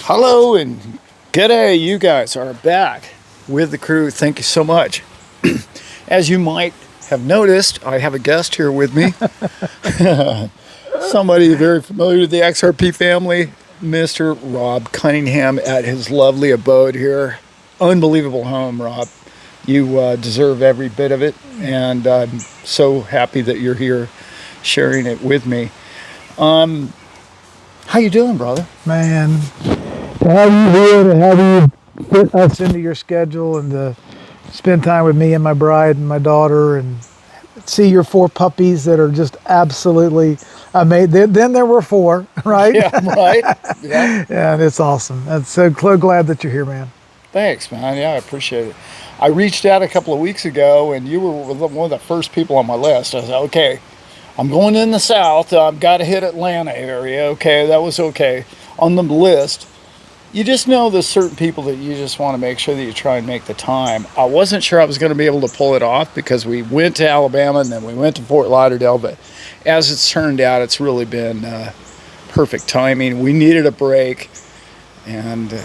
Hello and g'day, you guys are back with the crew. Thank you so much. As you might have noticed, I have a guest here with me. Somebody very familiar with the XRP family, Mr. Rob Cunningham at his lovely abode here. Unbelievable home, Rob. You deserve every bit of it, and I'm so happy that you're here sharing it with me. How you doing, brother? Man, to have you here, to have you fit us into your schedule and to spend time with me and my bride and my daughter and see your 4 puppies that are just absolutely amazing. Then there were 4, right? Yeah, right. Yeah. Yeah, and it's awesome. I'm so glad that you're here, man. Thanks, man. Yeah, I appreciate it. I reached out a couple of weeks ago, and you were one of the first people on my list. I said, okay, I'm going in the South. I've got to hit Atlanta area. Okay, that was okay on the list. You just know there's certain people that you just want to make sure that you try and make the time. I wasn't sure I was going to be able to pull it off because we went to Alabama and then we went to Fort Lauderdale. But as it's turned out, it's really been perfect timing. We needed a break, and it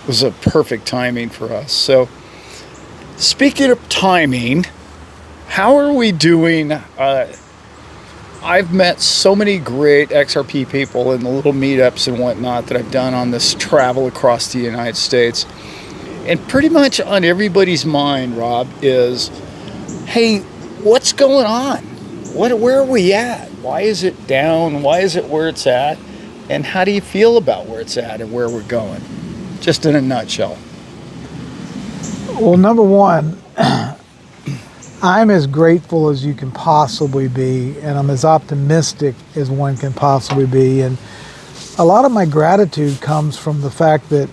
was a perfect timing for us. So speaking of timing, how are we doing? I've met so many great XRP people in the little meetups and whatnot that I've done on this travel across the United States. And pretty much on everybody's mind, Rob, is, hey, what's going on? Where are we at? Why is it down? Why is it where it's at? And how do you feel about where it's at and where we're going? Just in a nutshell. Well, number one, I'm as grateful as you can possibly be, and I'm as optimistic as one can possibly be. And a lot of my gratitude comes from the fact that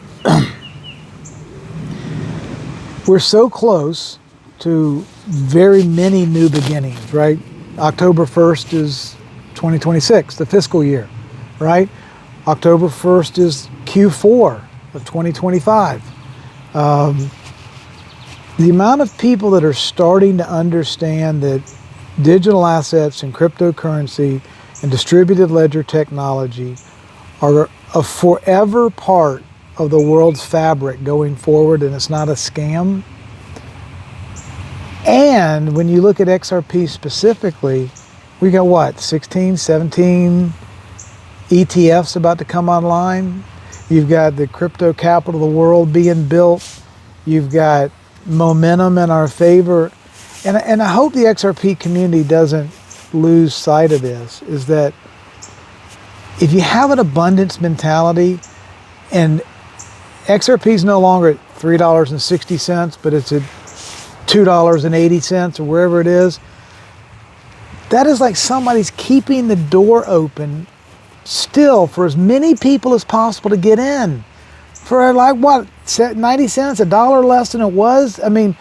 we're so close to very many new beginnings, right? October 1st is 2026, the fiscal year, right? October 1st is Q4 of 2025. The amount of people that are starting to understand that digital assets and cryptocurrency and distributed ledger technology are a forever part of the world's fabric going forward, and it's not a scam. And when you look at XRP specifically, we got what, 16, 17 ETFs about to come online. You've got the crypto capital of the world being built. You've got momentum in our favor, and I hope the XRP community doesn't lose sight of this, is that if you have an abundance mentality, and XRP is no longer at $3.60, but it's at $2.80 or wherever it is, that is like somebody's keeping the door open still for as many people as possible to get in. For like what, 90 cents, $1 less than it was? I mean,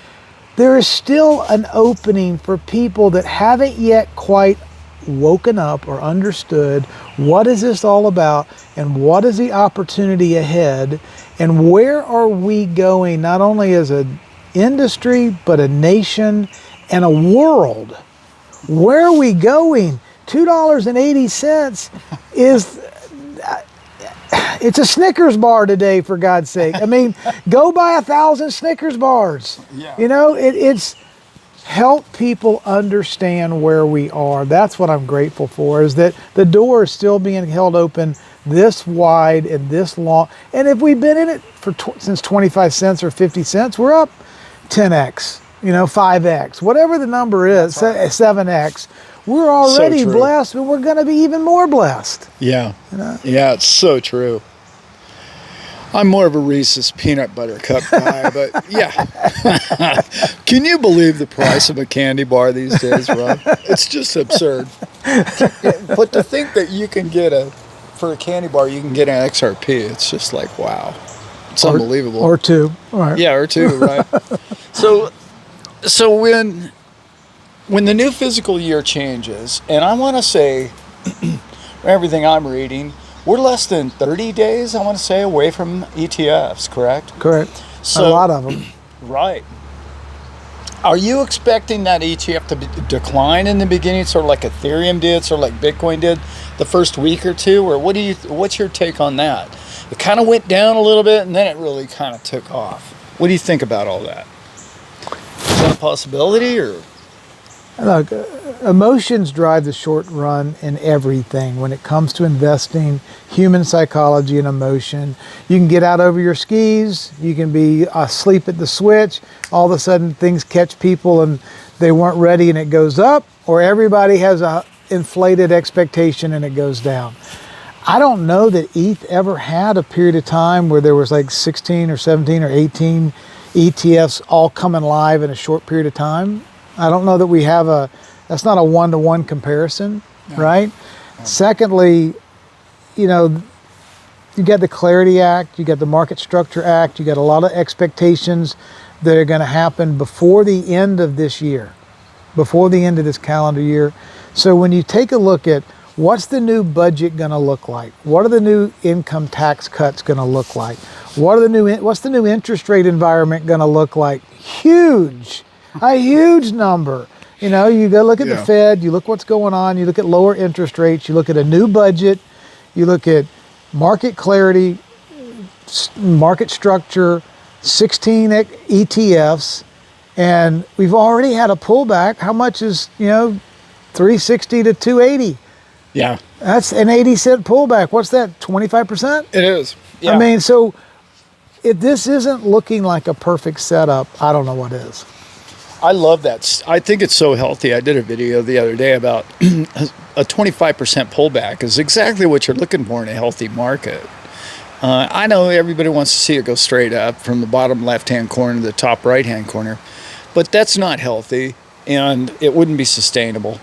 there is still an opening for people that haven't yet quite woken up or understood what is this all about and what is the opportunity ahead and where are we going, not only as an industry, but a nation and a world. Where are we going? $2.80 is... It's a Snickers bar today, for God's sake. I mean, go buy 1,000 Snickers bars. Yeah. You know, it's help people understand where we are. That's what I'm grateful for, is that the door is still being held open this wide and this long. And if we've been in it for since 25 cents or 50 cents, we're up 10x, 5x, whatever the number is, right. 7x. We're already blessed, but we're going to be even more blessed. Yeah. Yeah, it's so true. I'm more of a Reese's peanut butter cup guy, but yeah. Can you believe the price of a candy bar these days, Rob? It's just absurd. But to think that you can get for a candy bar, you can get an XRP, it's just like, wow. It's unbelievable. Or 2. All right. Yeah, or 2, right? So when the new physical year changes, and I want to say, everything I'm reading, we're less than 30 days, I want to say, away from ETFs, correct? Correct. So, a lot of them. Right. Are you expecting that ETF to decline in the beginning, sort of like Ethereum did, sort of like Bitcoin did the first week or two? Or what's your take on that? It kind of went down a little bit and then it really kind of took off. What do you think about all that? Is that a possibility, or? Look, emotions drive the short run in everything. When it comes to investing, human psychology and emotion, you can get out over your skis, you can be asleep at the switch, all of a sudden things catch people and they weren't ready and it goes up, or everybody has a inflated expectation and it goes down. I don't know that ETH ever had a period of time where there was like 16 or 17 or 18 ETFs all coming live in a short period of time. I don't know that we have that's not a one-to-one comparison, right? No. Secondly, you got the Clarity Act, you got the Market Structure Act, you got a lot of expectations that are going to happen before the end of this year, before the end of this calendar year. So when you take a look at what's the new budget going to look like, what are the new income tax cuts going to look like, what's the new interest rate environment going to look like? Huge. A huge number. You go look at the Fed, you look what's going on, you look at lower interest rates, you look at a new budget, you look at market clarity, market structure, 16 ETFs, and we've already had a pullback. How much is, 360 to 280? Yeah. That's an 80-cent pullback. What's that, 25%? It is. Yeah. I mean, so if this isn't looking like a perfect setup, I don't know what is. I love that. I think it's so healthy. I did a video the other day about a 25% pullback is exactly what you're looking for in a healthy market. I know everybody wants to see it go straight up from the bottom left-hand corner to the top right-hand corner, but that's not healthy, and it wouldn't be sustainable,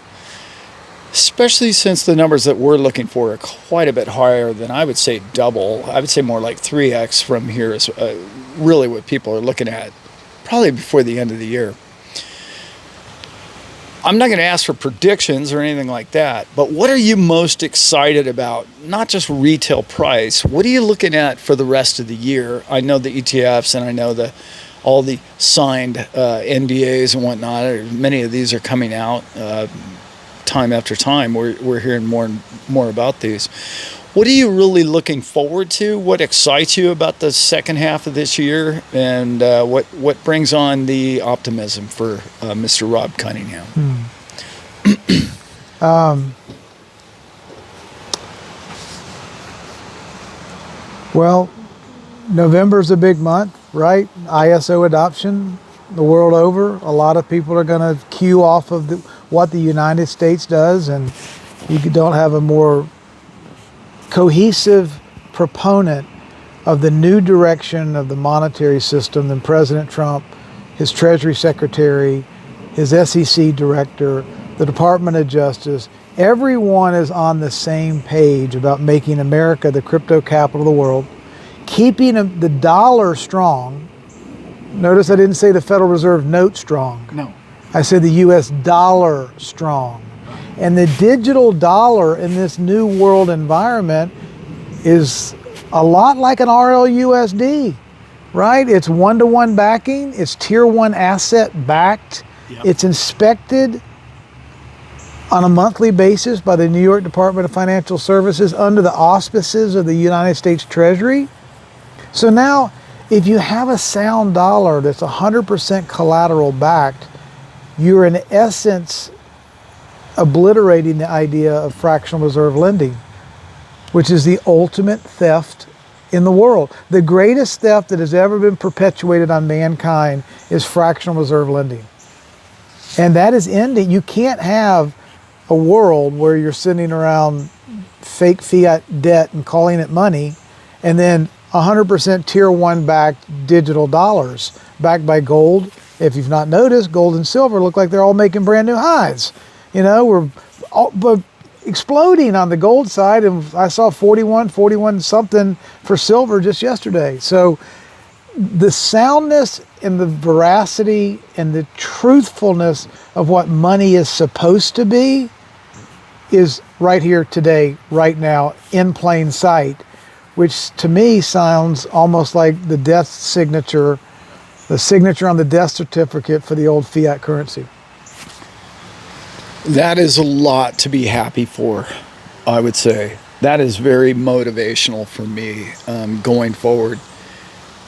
especially since the numbers that we're looking for are quite a bit higher than, I would say, double. I would say more like 3x from here is really what people are looking at, probably before the end of the year. I'm not going to ask for predictions or anything like that, but what are you most excited about? Not just retail price. What are you looking at for the rest of the year? I know the ETFs and I know all the signed NDAs and whatnot. Many of these are coming out time after time. We're hearing more and more about these. What are you really looking forward to? What excites you about the second half of this year? And what brings on the optimism for Mr. Rob Cunningham? Well, November's a big month, right? ISO adoption the world over. A lot of people are going to cue off of what the United States does, and you don't have a more cohesive proponent of the new direction of the monetary system than President Trump, his Treasury Secretary, his SEC Director, the Department of Justice. Everyone is on the same page about making America the crypto capital of the world, keeping the dollar strong. Notice I didn't say the Federal Reserve note strong. No. I said the US dollar strong. And the digital dollar in this new world environment is a lot like an RLUSD, right? It's one-to-one backing, it's tier one asset backed, It's inspected on a monthly basis by the New York Department of Financial Services under the auspices of the United States Treasury. So now, if you have a sound dollar that's 100% collateral backed, you're in essence obliterating the idea of fractional reserve lending, which is the ultimate theft in the world. The greatest theft that has ever been perpetuated on mankind is fractional reserve lending. And that is ending. You can't have a world where you're sending around fake fiat debt and calling it money, and then 100% tier one backed digital dollars backed by gold. If you've not noticed, gold and silver look like they're all making brand new highs. We're but exploding on the gold side, and I saw 41 something for silver just yesterday. So the soundness and the veracity and the truthfulness of what money is supposed to be is right here today, right now, in plain sight, which to me sounds almost like the death signature the signature on the death certificate for the old fiat currency. That is a lot to be happy for, I would say. That is very motivational for me going forward.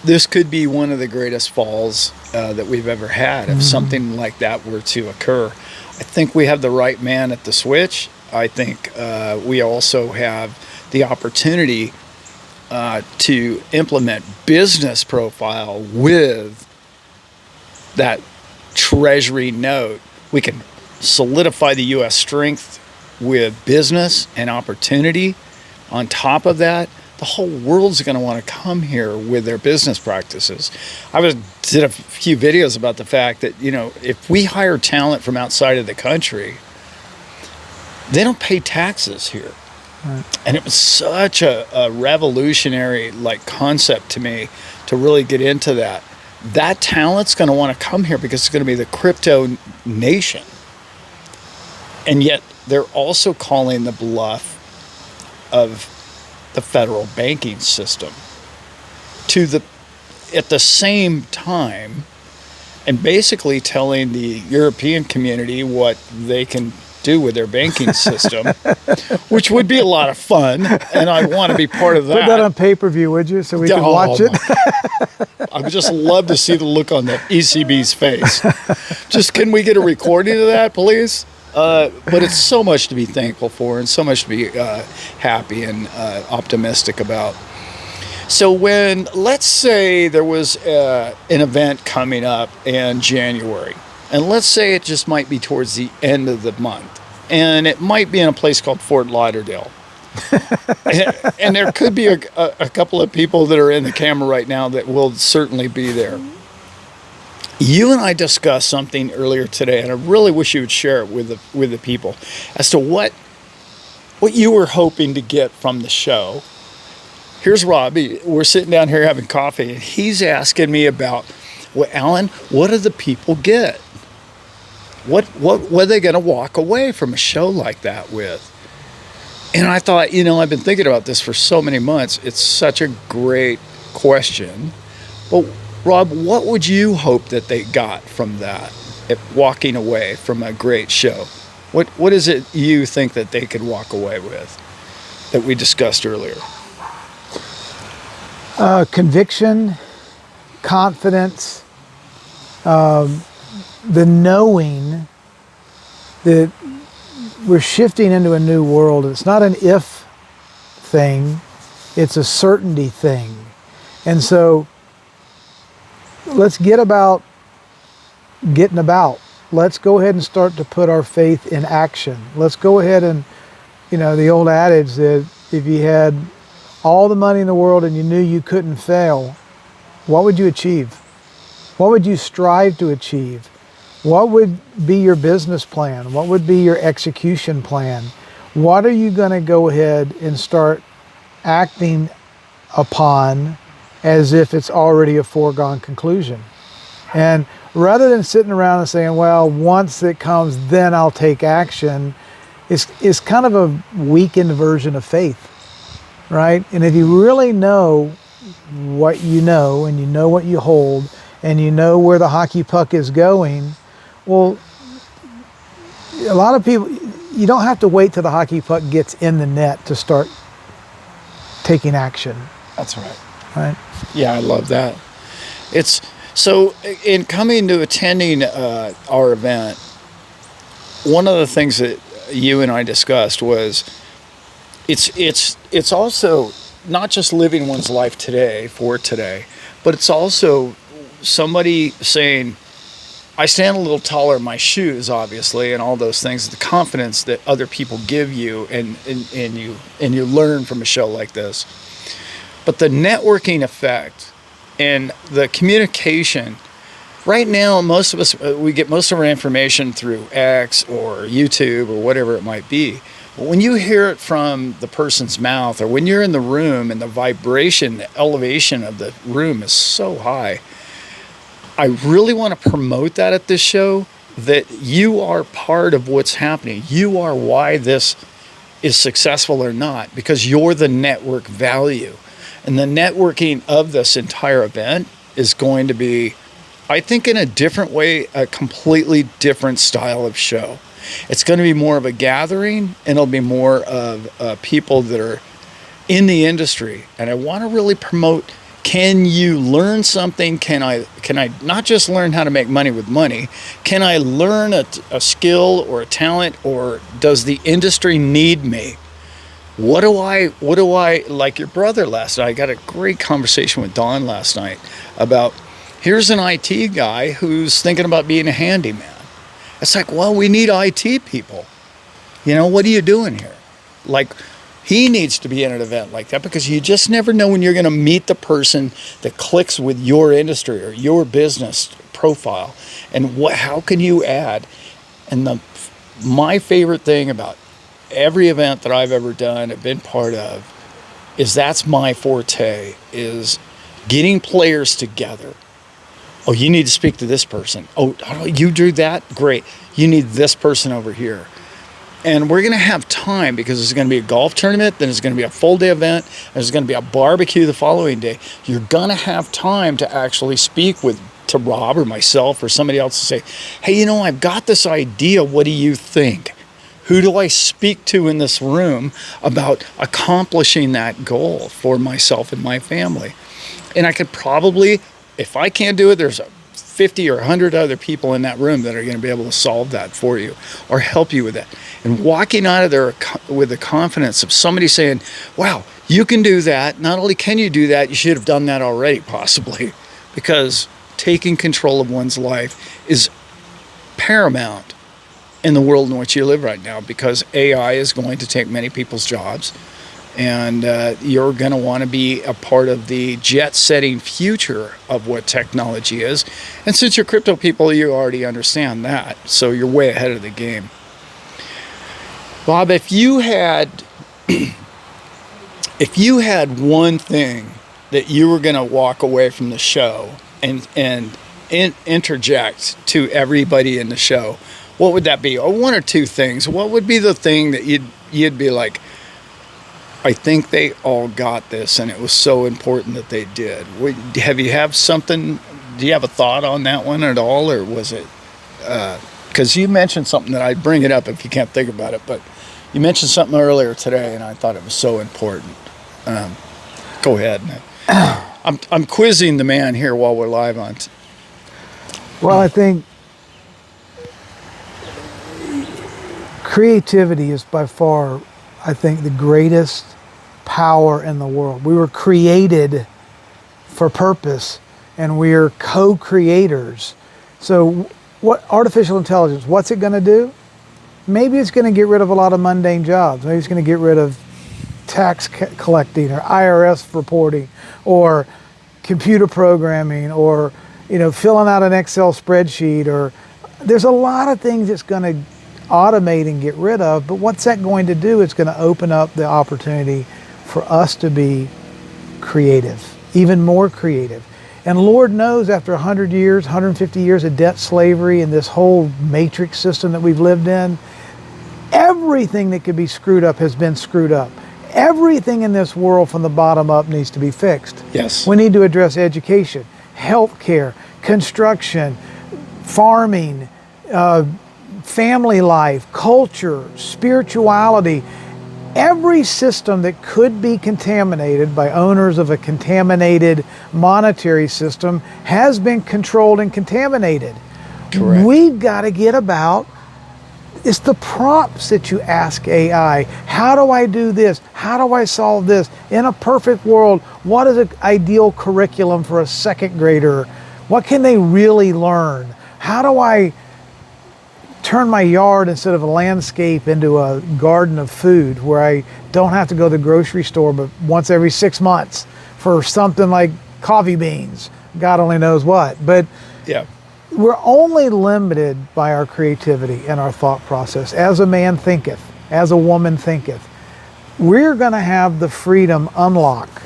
This could be one of the greatest falls that we've ever had if something like that were to occur. I think we have the right man at the switch. I think we also have the opportunity to implement business profile with that treasury note. We can solidify the U.S. strength with business and opportunity. On top of that, the whole world's going to want to come here with their business practices. I did a few videos about the fact that, if we hire talent from outside of the country, they don't pay taxes here. Right. And it was such a revolutionary concept to me to really get into that. That talent's going to want to come here because it's going to be the crypto nation. And yet they're also calling the bluff of the federal banking system at the same time, and basically telling the European community what they can do with their banking system, which would be a lot of fun, and I want to be part of that. Put that on pay-per-view, would you, so we can watch it? I would just love to see the look on the ECB's face. Just, can we get a recording of that, please? But it's so much to be thankful for and so much to be happy and optimistic about. So let's say there was an event coming up in January, and let's say it just might be towards the end of the month, and it might be in a place called Fort Lauderdale. and there could be a couple of people that are in the camera right now that will certainly be there. You and I discussed something earlier today, and I really wish you would share it with the people as to what you were hoping to get from the show. Here's Robbie. We're sitting down here having coffee, and he's asking me about, well, Alan, what do the people get? What are they going to walk away from a show like that with? And I thought, I've been thinking about this for so many months. It's such a great question. But Rob, what would you hope that they got from that, walking away from a great show? What is it you think that they could walk away with that we discussed earlier? Conviction, confidence, the knowing that we're shifting into a new world. It's not an if thing, it's a certainty thing. And so let's get about getting about. Let's go ahead and start to put our faith in action. Let's go ahead and, the old adage that if you had all the money in the world and you knew you couldn't fail, what would you achieve? What would you strive to achieve? What would be your business plan? What would be your execution plan? What are you going to go ahead and start acting upon as if it's already a foregone conclusion? And rather than sitting around and saying, well, once it comes, then I'll take action, it's kind of a weakened version of faith, right? And if you really know what you know, and you know what you hold, and you know where the hockey puck is going, well, a lot of people, you don't have to wait till the hockey puck gets in the net to start taking action. That's right. Right? Yeah, I love that. It's so, in coming to attending our event, one of the things that you and I discussed was it's also not just living one's life today for today, but it's also somebody saying, I stand a little taller in my shoes, obviously, and all those things, the confidence that other people give you and you learn from a show like this. But the networking effect and the communication, right now, most of us, we get most of our information through X or YouTube or whatever it might be. But when you hear it from the person's mouth, or when you're in the room and the vibration, the elevation of the room is so high, I really want to promote that at this show, that you are part of what's happening. You are why this is successful or not, because you're the network value. And the networking of this entire event is going to be I think in a different way, a completely different style of show. It's going to be more of a gathering, and it'll be more of people that are in the industry. And I want to really promote, can you learn something? Can I not just learn how to make money with money? Can I learn a skill or a talent, or does the industry need me? What do I, like your brother last night? I got a great conversation with Don last night about, here's an IT guy who's thinking about being a handyman. It's like, well, we need IT people. You know, what are you doing here? Like, he needs to be in an event like that, because you just never know when you're going to meet the person that clicks with your industry or your business profile, and how can you add. And my favorite thing about every event that I've ever done, I've been part of, is that's my forte, is getting players together. Oh, you need to speak to this person. Oh, you drew that? Great. You need this person over here. And we're going to have time, because there's going to be a golf tournament, then there's going to be a full day event, there's going to be a barbecue the following day. You're going to have time to actually speak to Rob or myself or somebody else to say, hey, you know, I've got this idea. What do you think? Who do I speak to in this room about accomplishing that goal for myself and my family? And I could probably, if I can't do it, there's 50 or 100 other people in that room that are going to be able to solve that for you or help you with that. And walking out of there with the confidence of somebody saying, wow, you can do that. Not only can you do that, you should have done that already, possibly, because taking control of one's life is paramount in the world in which you live right now, because AI is going to take many people's jobs, and you're going to want to be a part of the jet-setting future of what technology is. And since you're crypto people, you already understand that, so you're way ahead of the game. Bob, if you had one thing that you were going to walk away from the show and interject to everybody in the show, what would that be? Or one or two things. What would be the thing that you'd be like, I think they all got this, and it was so important that they did. Do you have a thought on that one at all, or was it, because you mentioned something that I'd bring it up if you can't think about it, but you mentioned something earlier today, and I thought it was so important. Go ahead. I'm quizzing the man here while we're live on. Well, I think creativity is by far, I think, the greatest power in the world. We were created for purpose, and we're co-creators. So what artificial intelligence, what's it going to do? Maybe it's going to get rid of a lot of mundane jobs. Maybe it's going to get rid of tax collecting or IRS reporting or computer programming or, filling out an Excel spreadsheet, or there's a lot of things it's going to automate and get rid of. But what's that going to do? It's going to open up the opportunity for us to be creative, even more creative. And Lord knows, after 100 years, 150 years of debt slavery and this whole matrix system that we've lived in, everything that could be screwed up has been screwed up. Everything in this world from the bottom up needs to be fixed. Yes. We need to address education, healthcare, construction, farming, family life, culture, spirituality. Every system that could be contaminated by owners of a contaminated monetary system has been controlled and contaminated. Correct. We've got to get about, it's the prompts that you ask AI. How do I do this? How do I solve this? In a perfect world, what is an ideal curriculum for a second grader? What can they really learn? How do I turn my yard, instead of a landscape, into a garden of food where I don't have to go to the grocery store but once every 6 months for something like coffee beans, God only knows what. But yeah, we're only limited by our creativity and our thought process. As a man thinketh, as a woman thinketh. We're going to have the freedom unlock,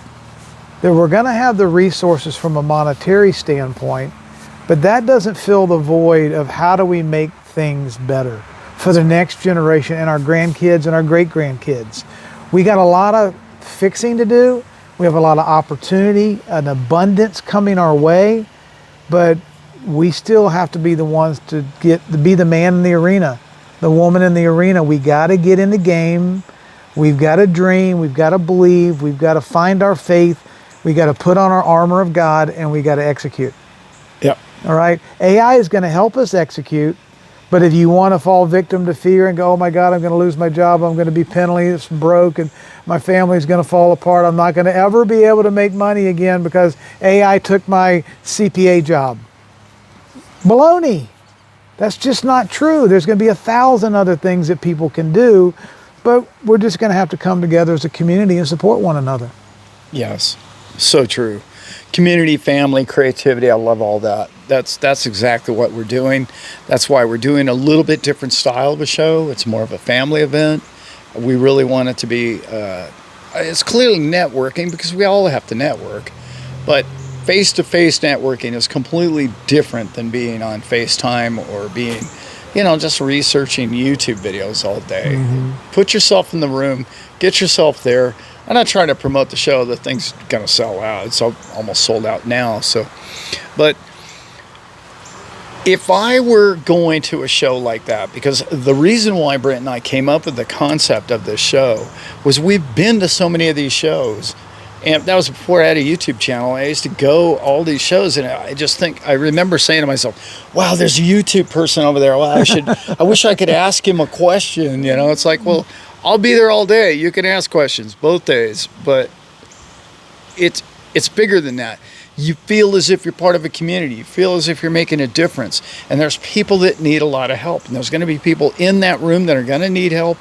that we're going to have the resources from a monetary standpoint, but that doesn't fill the void of how do we make things better for the next generation and our grandkids and our great-grandkids. We got a lot of fixing to do. We have a lot of opportunity and abundance coming our way, but we still have to be the ones to be the man in the arena, the woman in the arena. We got to get in the game. We've got to dream. We've got to believe. We've got to find our faith. We got to put on our armor of God, and we got to execute. Yep. All right. AI is going to help us execute, but if you want to fall victim to fear and go, oh my God, I'm going to lose my job. I'm going to be penniless, broke, and my family's going to fall apart. I'm not going to ever be able to make money again because AI took my CPA job. Baloney. That's just not true. There's going to be 1,000 other things that people can do, but we're just going to have to come together as a community and support one another. Yes, so true. Community, family, creativity, I love all that. That's exactly what we're doing. That's why we're doing a little bit different style of a show. It's more of a family event. We really want it to be, it's clearly networking because we all have to network, but face-to-face networking is completely different than being on FaceTime or being, just researching YouTube videos all day. Mm-hmm. Put yourself in the room, get yourself there. I'm not trying to promote the show. The thing's going to sell out. It's almost sold out now. But if I were going to a show like that, because the reason why Brent and I came up with the concept of this show was we've been to so many of these shows. And that was before I had a YouTube channel. I used to go all these shows, and I remember saying to myself, wow, there's a YouTube person over there. Well, I wish I could ask him a question. It's like, well, I'll be there all day. You can ask questions both days, but it's bigger than that. You feel as if you're part of a community. You feel as if you're making a difference. And there's people that need a lot of help. And there's going to be people in that room that are going to need help.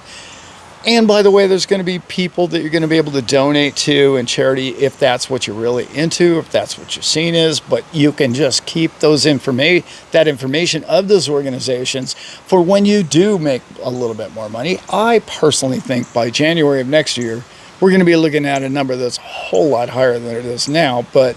And by the way, there's going to be people that you're going to be able to donate to and charity if that's what you're really into, if that's what your scene is. But you can just keep that information of those organizations for when you do make a little bit more money. I personally think by January of next year, we're going to be looking at a number that's a whole lot higher than it is now. But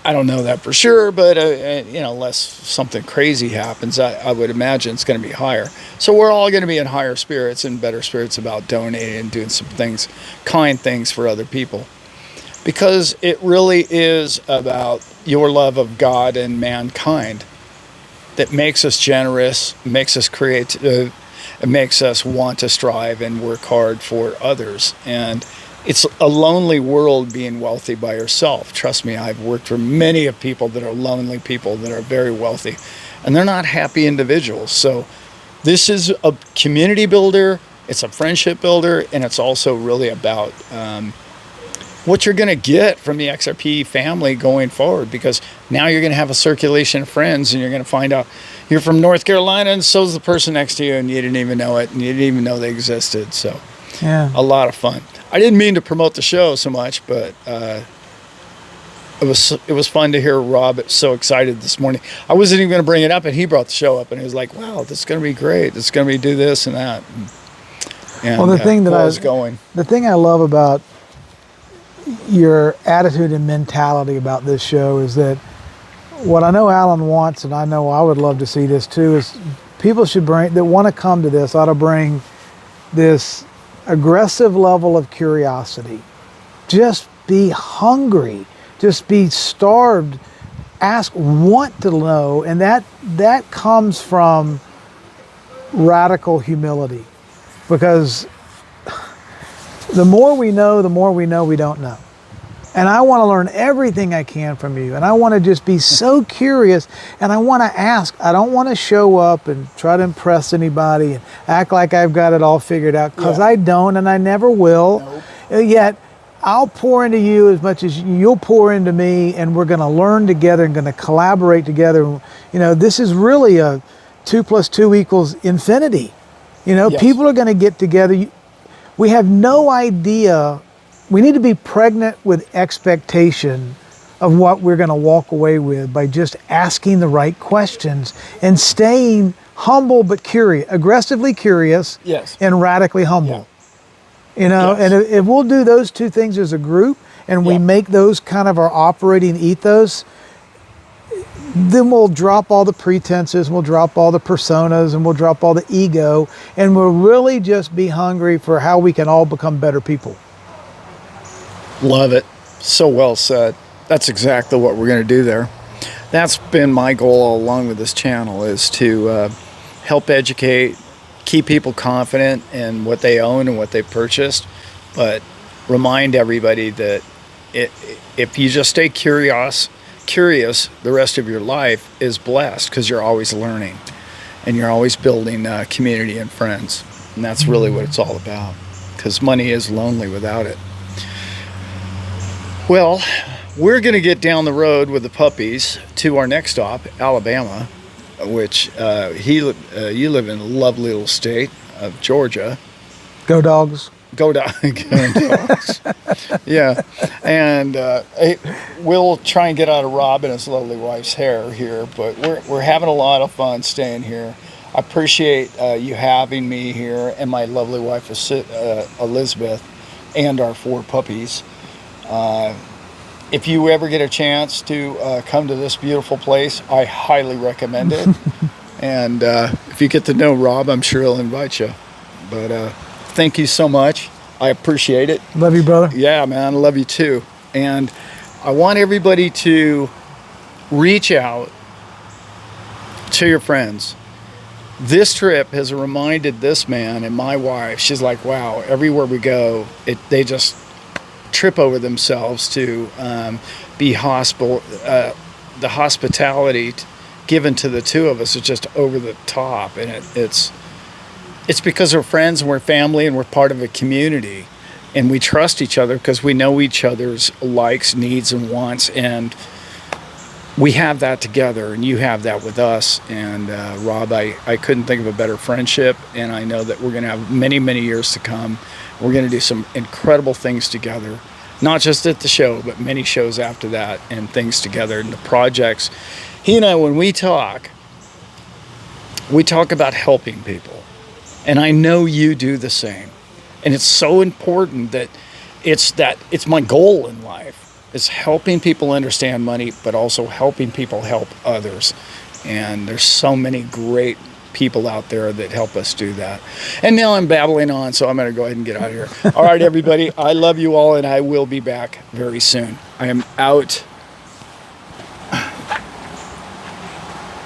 I don't know that for sure, but unless something crazy happens, I would imagine it's going to be higher. So we're all going to be in higher spirits and better spirits about donating and doing some things, kind things for other people. Because it really is about your love of God and mankind that makes us generous, makes us creative, it makes us want to strive and work hard for others. And it's a lonely world being wealthy by yourself. Trust me, I've worked for many of people that are lonely people that are very wealthy, and they're not happy individuals. So this is a community builder, it's a friendship builder, and it's also really about what you're going to get from the XRP family going forward, because now you're going to have a circulation of friends, and you're going to find out you're from North Carolina, and so's the person next to you, and you didn't even know it, and you didn't even know they existed. So yeah, a lot of fun. I didn't mean to promote the show so much, but it was fun to hear Rob so excited this morning. I wasn't even going to bring it up, and he brought the show up, and he was like, wow, this is going to be great. It's going to be do this and that. And, well, the thing I love about your attitude and mentality about this show is that what I know Alan wants, and I know I would love to see this too, is people that want to come to this ought to bring this aggressive level of curiosity. Just be hungry. Just be starved. Want to know. And that comes from radical humility. Because the more we know we don't know. And I want to learn everything I can from you. And I want to just be so curious. And I want to ask. I don't want to show up and try to impress anybody and act like I've got it all figured out, because I don't, and I never will. Nope. Yet I'll pour into you as much as you'll pour into me, and we're going to learn together and going to collaborate together. This is really a 2 + 2 = infinity. Yes. People are going to get together. We have no idea. We need to be pregnant with expectation of what we're going to walk away with by just asking the right questions and staying humble but curious, aggressively curious, yes, and radically humble. Yeah. Yes. And if we'll do those two things as a group, and we make those kind of our operating ethos, then we'll drop all the pretenses, we'll drop all the personas, and we'll drop all the ego, and we'll really just be hungry for how we can all become better people. Love it. So well said. That's exactly what we're going to do there. That's been my goal all along with this channel, is to help educate, keep people confident in what they own and what they purchased, but remind everybody that if you just stay curious, the rest of your life is blessed, because you're always learning and you're always building community and friends. And that's really what it's all about, because money is lonely without it. Well, we're going to get down the road with the puppies to our next stop, Alabama, which you live in a lovely little state of Georgia. Go dogs. Go dogs. Yeah. And we'll try and get out of Rob and his lovely wife's hair here, but we're having a lot of fun staying here. I appreciate you having me here, and my lovely wife Elizabeth, and our 4 puppies. If you ever get a chance to come to this beautiful place, I highly recommend it. And if you get to know Rob, I'm sure he'll invite you. But thank you so much. I appreciate it. Love you, brother. Yeah, man, I love you too. And I want everybody to reach out to your friends. This trip has reminded this man and my wife, she's like, wow, everywhere we go, they just trip over themselves to be the hospitality given to the 2 of us is just over the top. And it's because we're friends and we're family and we're part of a community, and we trust each other because we know each other's likes, needs, and wants, and we have that together, and you have that with us. And Rob, I couldn't think of a better friendship, and I know that we're going to have many, many years to come. We're going to do some incredible things together, not just at the show, but many shows after that, and things together, and the projects. He and I, when we talk about helping people. And I know you do the same. And it's so important that it's my goal in life, is helping people understand money, but also helping people help others. And there's so many great people out there that help us do that. And now I'm babbling on, so I'm going to go ahead and get out of here. All right, everybody, I love you all, and I will be back very soon. I am out.